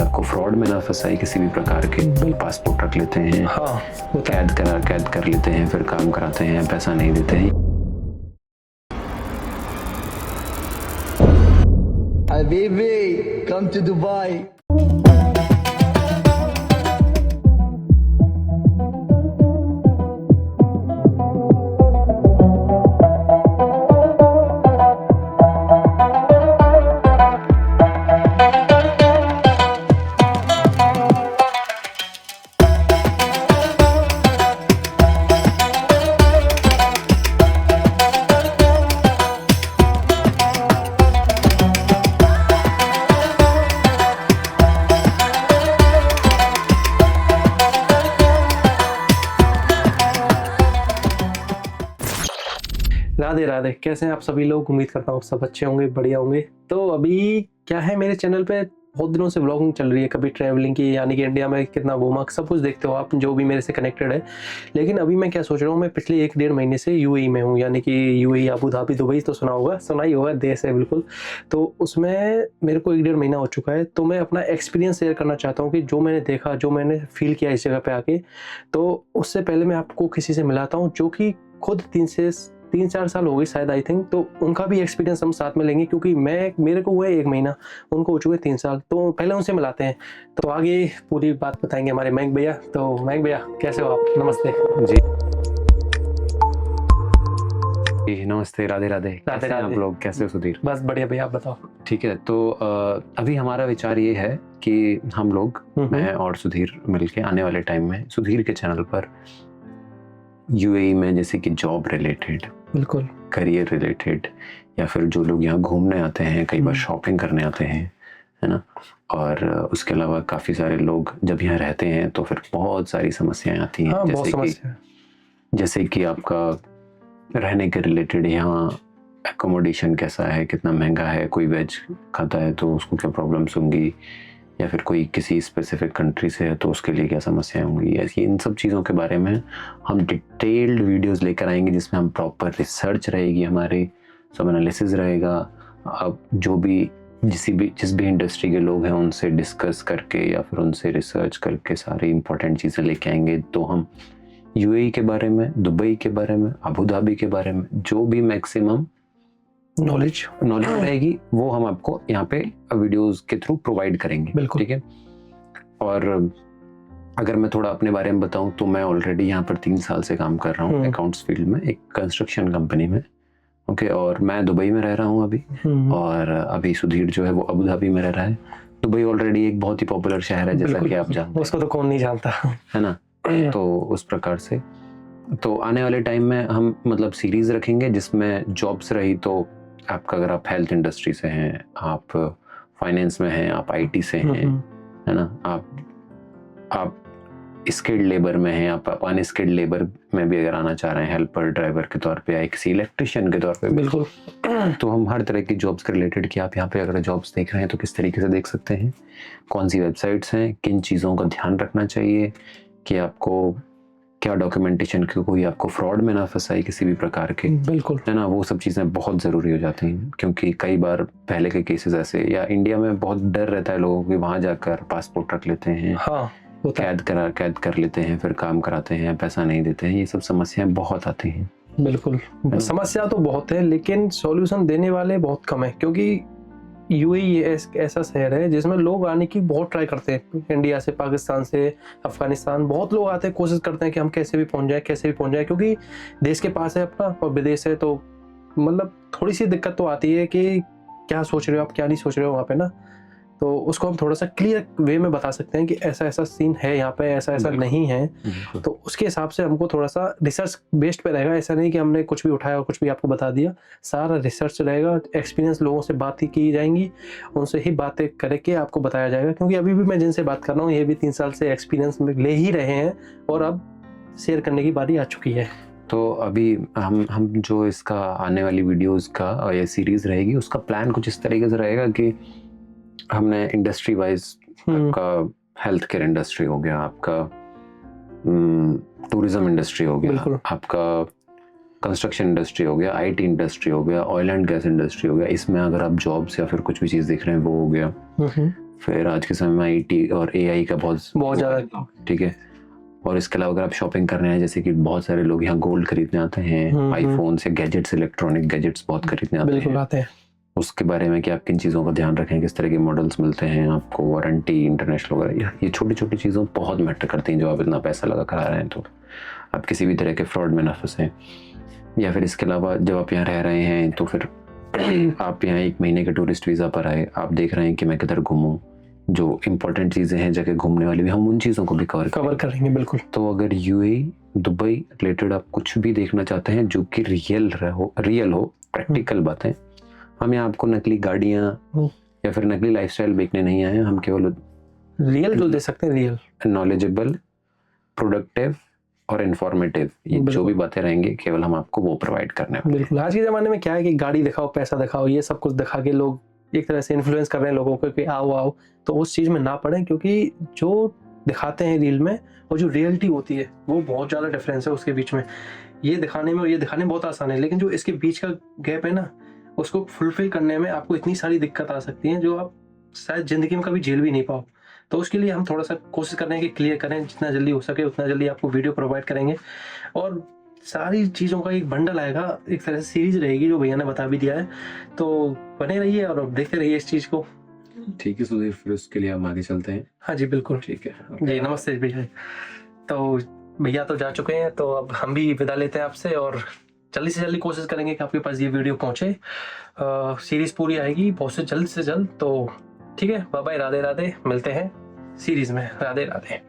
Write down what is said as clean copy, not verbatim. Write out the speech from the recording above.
आपको फ्रॉड में ना फंसाए किसी भी प्रकार के। पासपोर्ट रख लेते हैं, कैद कर लेते हैं, फिर काम कराते हैं, पैसा नहीं देते हैं। Habibi, come to Dubai. Radhe Radhe, कैसे हैं आप सभी लोग। उम्मीद करता हूँ सब अच्छे होंगे, बढ़िया होंगे। तो अभी क्या है, मेरे चैनल पे बहुत दिनों से व्लॉगिंग चल रही है, कभी ट्रैवलिंग की, यानी कि इंडिया में कितना घूमा, सब कुछ देखते हो आप जो भी मेरे से कनेक्टेड है। लेकिन अभी मैं क्या सोच रहा हूँ, मैं पिछले 1-1.5 महीने से यूएई में हूँ, यानी कि यूएई अबू धाबी दुबई तो सुना ही होगा, देश है बिल्कुल। तो उसमें मेरे को 1-1.5 महीना हो चुका है। तो मैं अपना एक्सपीरियंस शेयर करना चाहता हूँ कि जो मैंने देखा, जो मैंने फील किया इस जगह पे आके। तो उससे पहले मैं आपको किसी से मिलाता हूँ जो कि खुद 3-4 साल हो गई शायद, आई थिंक। तो उनका भी एक्सपीरियंस हम साथ में लेंगे, क्योंकि मेरे को हुआ है 1 महीना, उनको हो चुके 3 साल। तो पहले उनसे मिलाते हैं, तो आगे पूरी बात बताएंगे हमारे मयंक भैया। तो मयंक भैया, कैसे हो आप? नमस्ते जी, नमस्ते, राधे राधे। कैसे हैं आप लोग, कैसे हो सुधीर? बस बढ़िया भैया, आप बताओ। ठीक है, तो अभी हमारा विचार ये है कि हम लोग, मैं और सुधीर मिलके आने वाले टाइम में सुधीर के चैनल पर यूएई में जैसे कि जॉब रिलेटेड, बिल्कुल, करियर रिलेटेड, या फिर जो लोग यहाँ घूमने आते हैं, कई बार शॉपिंग करने आते हैं, है ना। और उसके अलावा काफ़ी सारे लोग जब यहाँ रहते हैं तो फिर बहुत सारी समस्याएं आती हैं। जैसे कि आपका रहने के रिलेटेड, यहाँ एकोमोडेशन कैसा है, कितना महंगा है, कोई वेज खाता है तो उसको क्या प्रॉब्लम्स होंगी, या फिर कोई किसी स्पेसिफिक कंट्री से है तो उसके लिए क्या समस्याएं होंगी। ऐसी इन सब चीज़ों के बारे में हम डिटेल्ड वीडियोस लेकर आएंगे, जिसमें हम प्रॉपर रिसर्च रहेगी, हमारे सब एनालिसिस रहेगा। अब जो भी जिस भी इंडस्ट्री के लोग हैं उनसे डिस्कस करके या फिर उनसे रिसर्च करके सारी इंपॉर्टेंट चीज़ें लेके आएंगे। तो हम यूएई के बारे में, दुबई के बारे में, अबू धाबी के बारे में जो भी मैक्सिमम नॉलेज रहेगी वो हम आपको यहाँ पे वीडियोस के थ्रू प्रोवाइड करेंगे, ठीक है। और अगर मैं थोड़ा अपने बारे में बताऊं तो मैं ऑलरेडी यहाँ पर 3 साल से काम कर रहा हूँ अकाउंट्स फील्ड में, एक कंस्ट्रक्शन कंपनी में, ओके। और मैं दुबई में रह रहा हूँ अभी, और अभी सुधीर जो है वो अबू धाबी में रह रहा है। दुबई ऑलरेडी एक बहुत ही पॉपुलर शहर है, जैसा कि आप जानते हैं, उसको तो कौन नहीं जानता, है ना। तो उस प्रकार से तो आने वाले टाइम में हम मतलब सीरीज रखेंगे जिसमें जॉब्स रही तो आपका, अगर आप हेल्थ इंडस्ट्री से हैं, आप फाइनेंस में हैं, आप आईटी से हैं, है ना, आप स्किल्ड लेबर में हैं, आप अनस्किल्ड लेबर में भी अगर आना चाह रहे हैं, हेल्पर, ड्राइवर के तौर पे या किसी इलेक्ट्रिशियन के तौर पे, बिल्कुल। तो हम हर तरह की जॉब्स के रिलेटेड कि आप यहाँ पे अगर जॉब्स देख रहे हैं तो किस तरीके से देख सकते हैं, कौन सी वेबसाइट्स हैं, किन चीज़ों का ध्यान रखना चाहिए कि आपको क्या डॉक्यूमेंटेशन की कोई आपको फ्रॉड में ना फंसाए किसी भी प्रकार के, बिल्कुल, है ना। वो सब चीज़ें बहुत ज़रूरी हो जाती हैं, क्योंकि कई बार पहले के केसेस ऐसे, या इंडिया में बहुत डर रहता है लोगों को, वहाँ जाकर पासपोर्ट रख लेते हैं, कैद कर लेते हैं, फिर काम कराते हैं, पैसा नहीं देते हैं। ये सब समस्याएं बहुत आती हैं। बिल्कुल, समस्या तो बहुत है, लेकिन सॉल्यूशन देने वाले बहुत कम है। क्योंकि यूएई ऐसा शहर है जिसमें लोग आने की बहुत ट्राई करते हैं, इंडिया से, पाकिस्तान से, अफगानिस्तान, बहुत लोग आते हैं, कोशिश करते हैं कि हम कैसे भी पहुंच जाए, क्योंकि देश के पास है अपना और विदेश है। तो मतलब थोड़ी सी दिक्कत तो आती है कि क्या सोच रहे हो आप, क्या नहीं सोच रहे हो वहाँ पे ना। तो उसको हम थोड़ा सा क्लियर वे में बता सकते हैं कि ऐसा ऐसा सीन है यहाँ पे, ऐसा ऐसा नहीं है। तो उसके हिसाब से हमको थोड़ा सा रिसर्च बेस्ड पे रहेगा। ऐसा नहीं कि हमने कुछ भी उठाया और कुछ भी आपको बता दिया, सारा रिसर्च रहेगा। एक्सपीरियंस लोगों से बात ही की जाएंगी, उनसे ही बातें करके आपको बताया जाएगा। क्योंकि अभी भी मैं जिनसे बात कर रहा हूँ ये भी 3 साल से एक्सपीरियंस ले ही रहे हैं, और अब शेयर करने की बारी आ चुकी है। तो अभी हम जो इसका आने वाली वीडियोस का और ये सीरीज रहेगी, उसका प्लान कुछ इस तरीके से रहेगा कि हमने इंडस्ट्री वाइज, आपका हेल्थ केयर इंडस्ट्री हो गया, आपका टूरिज्म इंडस्ट्री हो गया, आपका कंस्ट्रक्शन इंडस्ट्री हो गया, आईटी इंडस्ट्री हो गया, ऑयल एंड गैस इंडस्ट्री हो गया, इसमें अगर आप जॉब्स या फिर कुछ भी चीज़ देख रहे हैं वो हो गया। फिर आज के समय में आईटी और एआई का बहुत ज़्यादा। ठीक है। और इसके अलावा अगर आप शॉपिंग करने हैं, जैसे कि बहुत सारे लोग यहाँ गोल्ड खरीदने आते हैं, आईफोन से गैजेट्स, इलेक्ट्रॉनिक गैजेट्स बहुत खरीदने आते बिल्कुल हैं। आते हैं। उसके बारे में कि आप किन चीज़ों का ध्यान रखें, किस तरह के मॉडल्स मिलते हैं आपको, वारंटी, इंटरनेशनल वगैरह, ये छोटी छोटी चीज़ों बहुत मैटर करती हैं जो आप इतना पैसा लगा करा रहे हैं, तो आप किसी भी तरह के फ्रॉड में ना फंसें। या फिर इसके अलावा जब आप यहाँ रह रहे हैं तो फिर आप यहाँ 1 महीने के टूरिस्ट वीज़ा पर आए, आप देख रहे हैं कि मैं किधर घूमूं, जो इम्पोर्टेंट चीज़ें हैं जगह घूमने वाली भी, हम उन चीज़ों को भी कवर करेंगे बिल्कुल। तो अगर यूएई, दुबई रिलेटेड आप कुछ भी देखना चाहते हैं जो कि रियल हो, प्रैक्टिकल बातें, हम यहाँ आपको नकली गाड़ियाँ या फिर नकली लाइफस्टाइल बेचने नहीं आए हैं, हम केवल रियल जो दे सकते हैं, रियल, नॉलेजेबल, प्रोडक्टिव और इन्फॉर्मेटिव, ये जो भी बातें रहेंगी केवल हम आपको वो प्रोवाइड करने वाले हैं। बिल्कुल। आज के ज़माने में क्या है कि गाड़ी दिखाओ, पैसा दिखाओ, ये सब कुछ दिखा के लोग एक तरह से इन्फ्लुएंस कर रहे हैं लोगों को कि आओ, तो उस चीज़ में ना पड़े, क्योंकि जो दिखाते हैं रील में और जो रियलिटी होती है वो बहुत ज़्यादा डिफरेंस है उसके बीच में। ये दिखाने में और ये दिखाने में बहुत आसान है, लेकिन जो इसके बीच का गैप है ना, उसको फुलफिल करने में आपको इतनी सारी दिक्कत आ सकती हैं जो आप शायद ज़िंदगी में कभी झेल भी नहीं पाओ। तो उसके लिए हम थोड़ा सा कोशिश कर रहे हैं कि क्लियर करें, जितना जल्दी हो सके उतना जल्दी आपको वीडियो प्रोवाइड करेंगे, और सारी चीज़ों का एक बंडल आएगा, एक तरह से सीरीज रहेगी जो भैया ने बता भी दिया है। तो बने रहिए और देखते रहिए इस चीज़ को। ठीक है सुधीर, फिर उसके लिए हम आगे चलते हैं। हाँ जी बिल्कुल, ठीक है जी। नमस्ते भैया। तो भैया तो जा चुके हैं, तो अब हम भी विदा लेते हैं आपसे, और जल्दी से जल्दी कोशिश करेंगे कि आपके पास ये वीडियो पहुँचे। सीरीज़ पूरी आएगी बहुत से जल्द। तो ठीक है, बाय बाय, राधे राधे, मिलते हैं सीरीज़ में। राधे राधे।